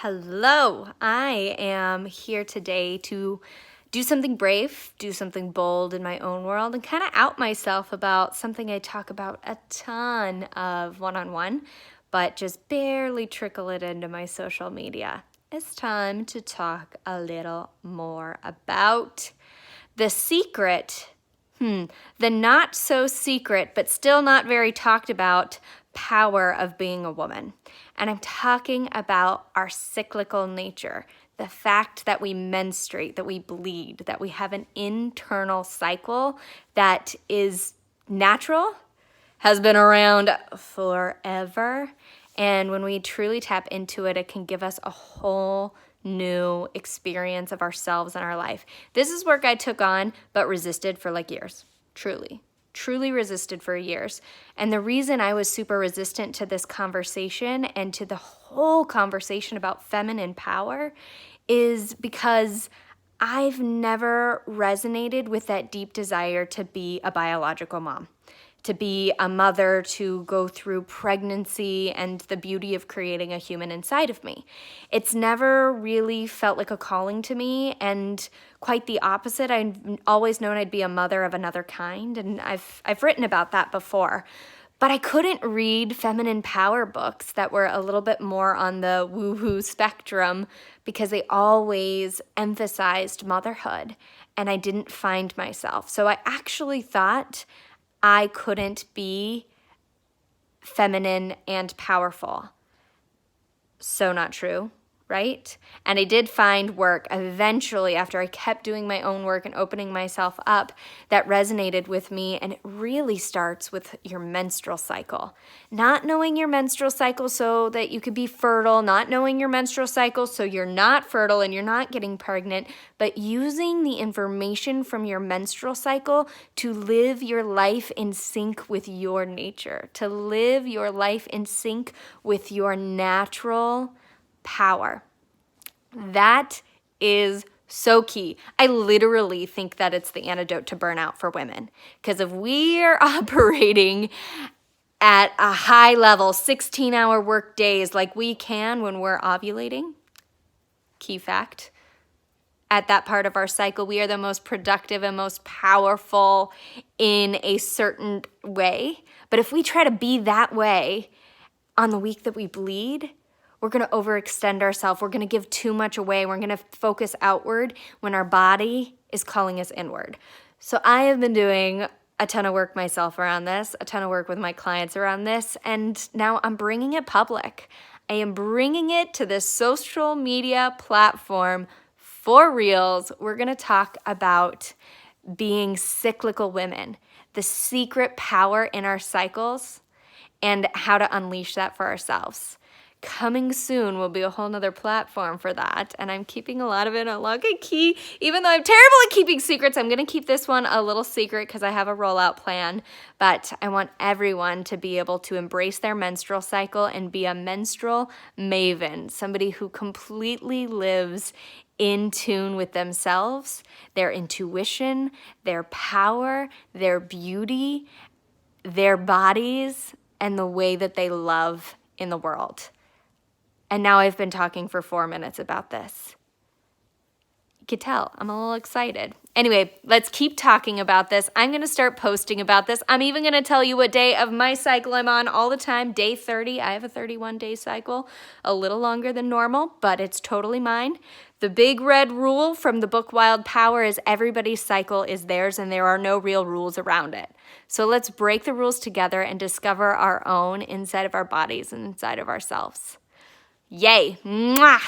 Hello, I am here today to do something brave, do something bold in my own world, and kind of out myself about something I talk about a ton of one-on-one, but just barely trickle it into my social media. It's time to talk a little more about the secret, the not so secret, but still not very talked about power of being a woman. And I'm talking about our cyclical nature, the fact that we menstruate, that we bleed, that we have an internal cycle that is natural, has been around forever. And when we truly tap into it, it can give us a whole new experience of ourselves and our life. This is work I took on, but resisted for like years, truly resisted for years. And the reason I was super resistant to this conversation and to the whole conversation about feminine power is because I've never resonated with that deep desire to be a biological mom, to be a mother, to go through pregnancy and the beauty of creating a human inside of me. It's never really felt like a calling to me, and quite the opposite. I've always known I'd be a mother of another kind, and I've written about that before. But I couldn't read feminine power books that were a little bit more on the woo-hoo spectrum because they always emphasized motherhood, and I didn't find myself. So I actually thought I couldn't be feminine and powerful. So not true, right? And I did find work eventually after I kept doing my own work and opening myself up that resonated with me. And it really starts with your menstrual cycle. Not knowing your menstrual cycle so that you could be fertile, not knowing your menstrual cycle so you're not fertile and you're not getting pregnant, but using the information from your menstrual cycle to live your life in sync with your nature, to live your life in sync with your natural power. That is so key. I literally think that it's the antidote to burnout for women. Because if we are operating at a high level, 16-hour work days like we can when we're ovulating, key fact, at that part of our cycle, we are the most productive and most powerful in a certain way. But if we try to be that way on the week that we bleed, we're going to overextend ourselves. We're going to give too much away. We're going to focus outward when our body is calling us inward. So I have been doing a ton of work myself around this, a ton of work with my clients around this, and now I'm bringing it public. I am bringing it to this social media platform for reals. We're going to talk about being cyclical women, the secret power in our cycles, and how to unleash that for ourselves. Coming soon will be a whole nother platform for that, and I'm keeping a lot of it on lock and key. Even though I'm terrible at keeping secrets, I'm going to keep this one a little secret because I have a rollout plan, but I want everyone to be able to embrace their menstrual cycle and be a menstrual maven, somebody who completely lives in tune with themselves, their intuition, their power, their beauty, their bodies, and the way that they love in the world. And now I've been talking for 4 minutes about this. You could tell I'm a little excited. Anyway, let's keep talking about this. I'm going to start posting about this. I'm even going to tell you what day of my cycle I'm on all the time. Day 30. I have a 31-day cycle, a little longer than normal, but it's totally mine. The big red rule from the book Wild Power is everybody's cycle is theirs and there are no real rules around it. So let's break the rules together and discover our own inside of our bodies and inside of ourselves. Yay. Mwah.